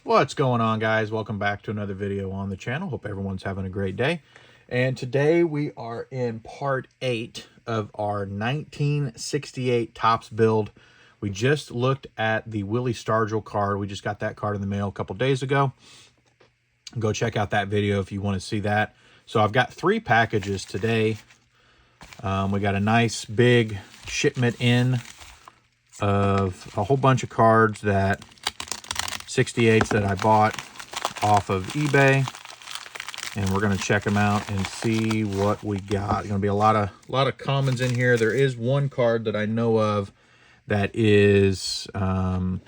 What's going on, guys? Welcome back to another video on the channel. Hope everyone's having a great day. And today we are in part 8 of our 1968 Topps build. We just looked at the Willie Stargell card. We just got that card in the mail a couple days ago. Go check out that video if you want to see that. So I've got 3 packages today. We got a nice big shipment in of a whole bunch of cards, that 68s that I bought off of eBay, and we're going to check them out and see what we got. Going to be a lot of commons in here. There is one card that I know of that is a Hall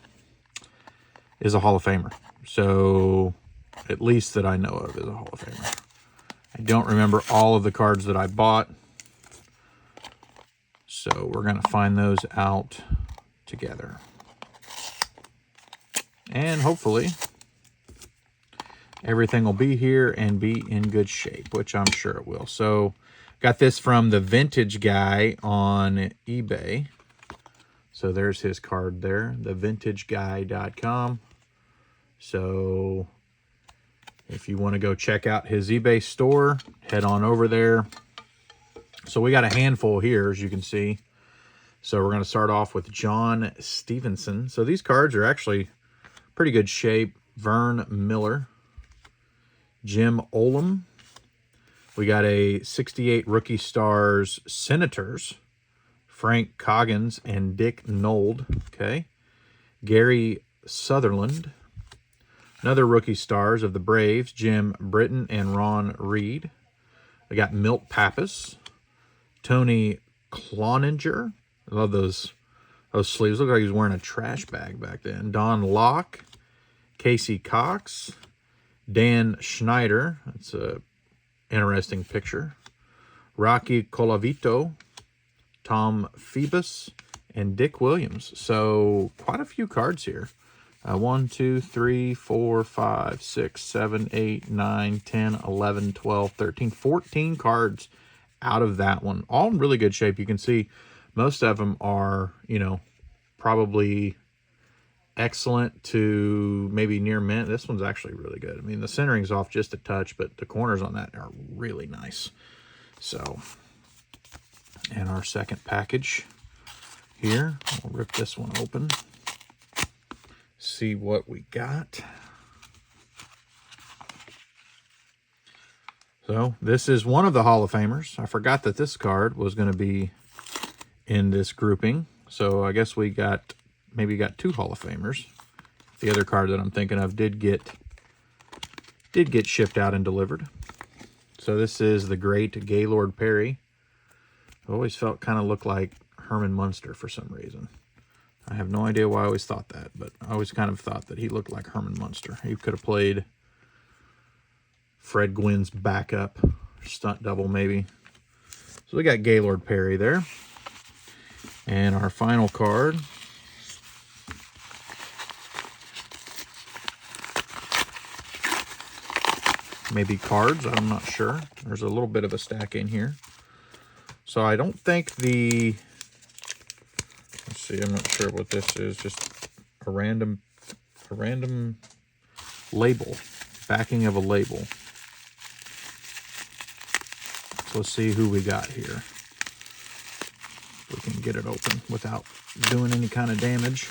of Famer. So at least that I know of is a Hall of Famer. I don't remember all of the cards that I bought, so we're going to find those out together. And hopefully everything will be here and be in good shape, which I'm sure it will. So got this from the Vintage Guy on eBay. So there's his card there, thevintageguy.com. So if you want to go check out his eBay store, head on over there. So we got a handful here, as you can see. So we're going to start off with John Stevenson. So these cards are actually pretty good shape. Vern Miller, Jim Olam. We got a 68 Rookie Stars Senators, Frank Coggins and Dick Nold. Okay. Gary Sutherland. Another Rookie Stars of the Braves, Jim Britton and Ron Reed. We got Milt Pappas, Tony Cloninger. I love those sleeves. Look like he was wearing a trash bag back then. Don Locke, Casey Cox, Dan Schneider. That's a interesting picture. Rocky Colavito, Tom Phoebus, and Dick Williams. So quite a few cards here. 1, 2, 3, 4, 5, 6, 7, 8, 9, 10, 11, 12, 13, 14 cards out of that one. All in really good shape. You can see most of them are, you know, probably excellent to maybe near mint. This one's actually really good. I mean, the centering's off just a touch, but the corners on that are really nice. So, and our second package here, we'll rip this one open, see what we got. So this is one of the Hall of Famers. I forgot that this card was going to be in this grouping. So I guess we got, maybe got 2 Hall of Famers. The other card that I'm thinking of did get shipped out and delivered. So this is the great Gaylord Perry. I always felt kind of looked like Herman Munster for some reason. I have no idea why I always thought that, but I always kind of thought that he looked like Herman Munster. He could have played Fred Gwynn's backup, stunt double maybe. So we got Gaylord Perry there. And our final card, maybe cards, I'm not sure. There's a little bit of a stack in here. So I don't think the, let's see, I'm not sure what this is, just a random label, backing of a label. So let's see who we got here. If we can get it open without doing any kind of damage.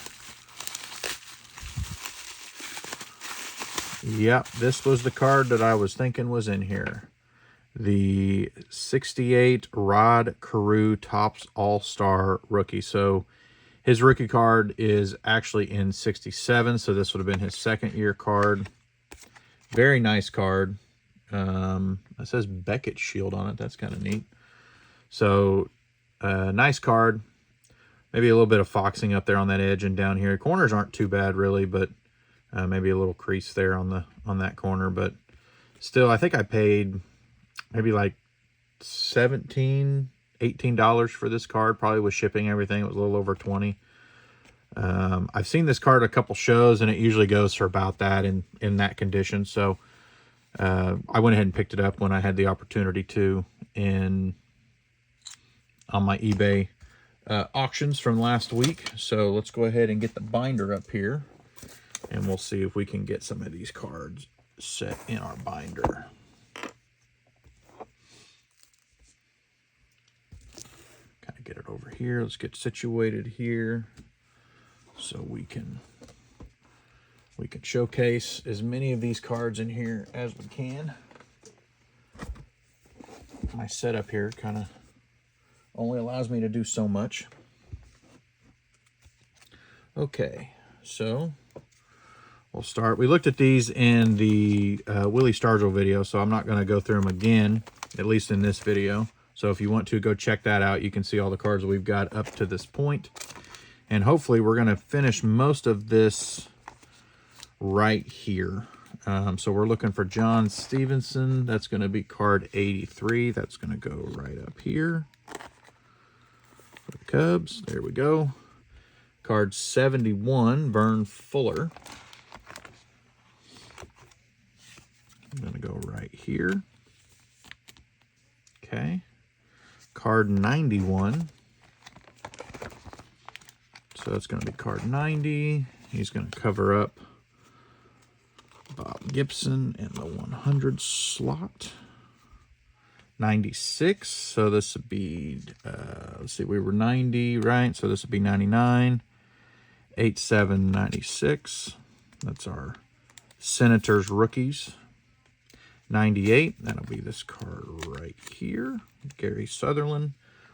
Yep, this was the card that I was thinking was in here. The 68 Rod Carew Topps All-Star Rookie. So his rookie card is actually in 67, so this would have been his second year card. Very nice card. It says Beckett Shield on it. That's kind of neat. So nice card. Maybe a little bit of foxing up there on that edge and down here. Corners aren't too bad really, but maybe a little crease there on that corner. But still, I think I paid maybe like $17, $18 for this card, probably with shipping everything. It was a little over 20. I've seen this card a couple shows, and it usually goes for about that in that condition. So I went ahead and picked it up when I had the opportunity to on my eBay auctions from last week. So let's go ahead and get the binder up here. And we'll see if we can get some of these cards set in our binder. Kind of get it over here. Let's get situated here so we can showcase as many of these cards in here as we can. My setup here kind of only allows me to do so much. Okay, so we'll start. We looked at these in the Willie Stargell video, so I'm not going to go through them again, at least in this video. So if you want to, go check that out. You can see all the cards we've got up to this point. And hopefully we're going to finish most of this right here. So we're looking for John Stevenson. That's going to be card 83. That's going to go right up here. For the Cubs. There we go. Card 71, Vern Fuller. I'm going to go right here. Okay. Card 91. So that's going to be card 90. He's going to cover up Bob Gibson in the 100 slot. 96. So this would be, let's see, we were 90, right? So this would be 99. 87, 96. That's our Senators rookies. 98. That'll be this card right here. Gary Sutherland.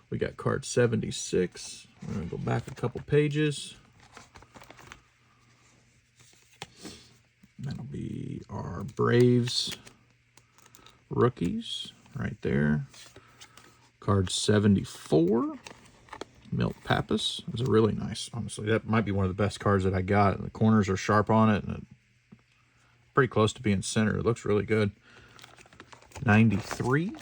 We got card 76. We're going to go back a couple pages. That'll be our Braves rookies right there. Card 74. Milt Pappas. It was a really nice, honestly. That might be one of the best cards that I got. The corners are sharp on it, and pretty close to being center. It looks really good. 93.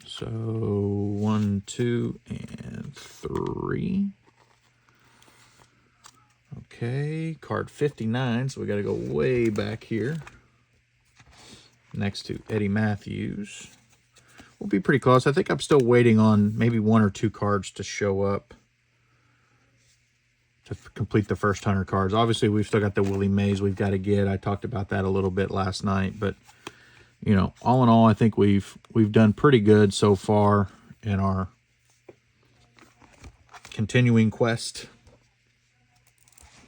So 1, 2, and 3. Okay, card 59. So we got to go way back here. Next to Eddie Matthews. We'll be pretty close. I think I'm still waiting on maybe 1 or 2 cards to show up to complete the first 100 cards. Obviously, we've still got the Willie Mays we've got to get. I talked about that a little bit last night, but you know, all in all, I think we've done pretty good so far in our continuing quest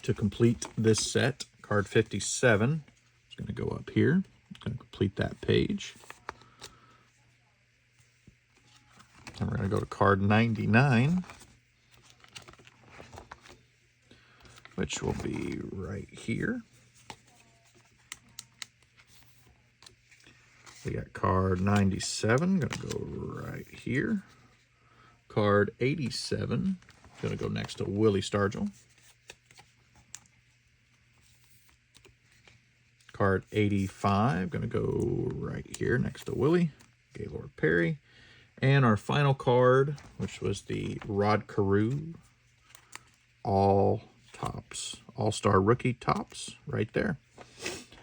to complete this set. Card 57 is going to go up here. I'm going to complete that page. And we're going to go to card 99, which will be right here. We got card 97, going to go right here. Card 87, going to go next to Willie Stargell. Card 85, going to go right here next to Willie. Gaylord Perry. And our final card, which was the Rod Carew All Tops, All-Star Rookie Tops, right there.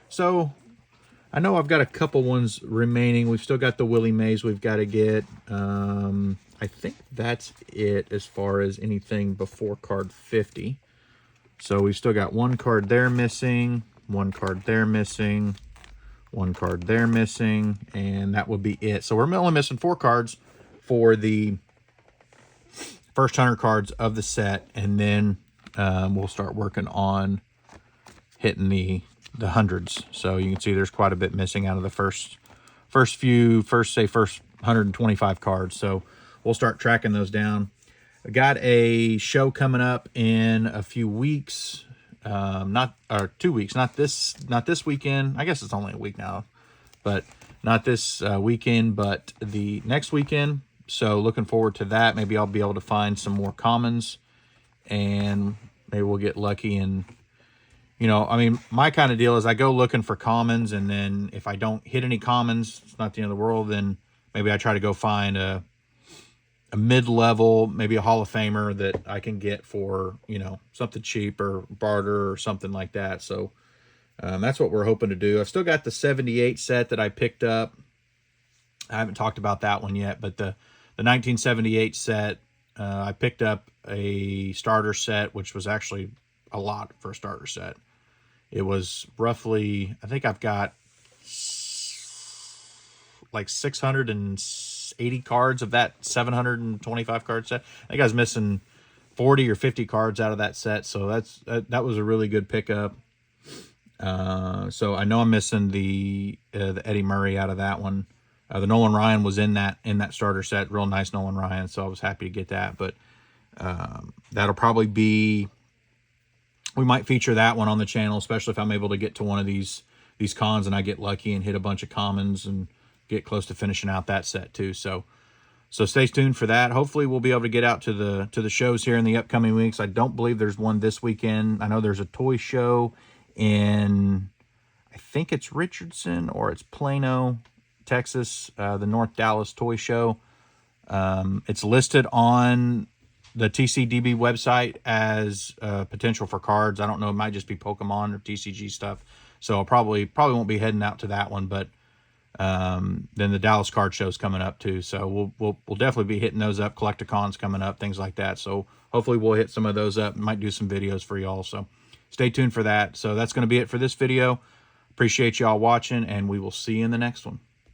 So I know I've got a couple ones remaining. We've still got the Willie Mays we've got to get. I think that's it as far as anything before card 50. So we've still got 1 card there missing, 1 card there missing, 1 card there missing, and that would be it. So we're only missing 4 cards for the first 100 cards of the set, and then we'll start working on hitting the hundreds. So you can see there's quite a bit missing out of the first 125 cards. So we'll start tracking those down. I got a show coming up in a few weeks, 2 weeks, not this weekend. I guess it's only a week now, but not this weekend, but the next weekend. So looking forward to that. Maybe I'll be able to find some more commons, and maybe we'll get lucky. And, you know, I mean, my kind of deal is I go looking for commons, and then if I don't hit any commons, it's not the end of the world. Then maybe I try to go find a mid-level, maybe a Hall of Famer that I can get for, you know, something cheap or barter or something like that. So that's what we're hoping to do. I've still got the 78 set that I picked up. I haven't talked about that one yet, but the 1978 set, I picked up a starter set, which was actually a lot for a starter set. It was roughly, I think I've got like 680 cards of that 725 card set. I think I was missing 40 or 50 cards out of that set, so that was a really good pickup. So I know I'm missing the Eddie Murray out of that one. The Nolan Ryan was in that starter set, real nice Nolan Ryan, so I was happy to get that. But that'll probably be, we might feature that one on the channel, especially if I'm able to get to one of these cons and I get lucky and hit a bunch of commons and get close to finishing out that set too. So stay tuned for that. Hopefully we'll be able to get out to the shows here in the upcoming weeks. I don't believe there's one this weekend. I know there's a toy show in, I think it's Richardson or it's Plano, Texas, the North Dallas Toy Show. It's listed on the TCDB website as potential for cards. I don't know, it might just be Pokemon or TCG stuff. So I probably won't be heading out to that one, but then the Dallas card show's coming up too. So we'll definitely be hitting those up. Collecticons coming up, things like that. So hopefully we'll hit some of those up. Might do some videos for y'all. So stay tuned for that. So that's going to be it for this video. Appreciate y'all watching, and we will see you in the next one.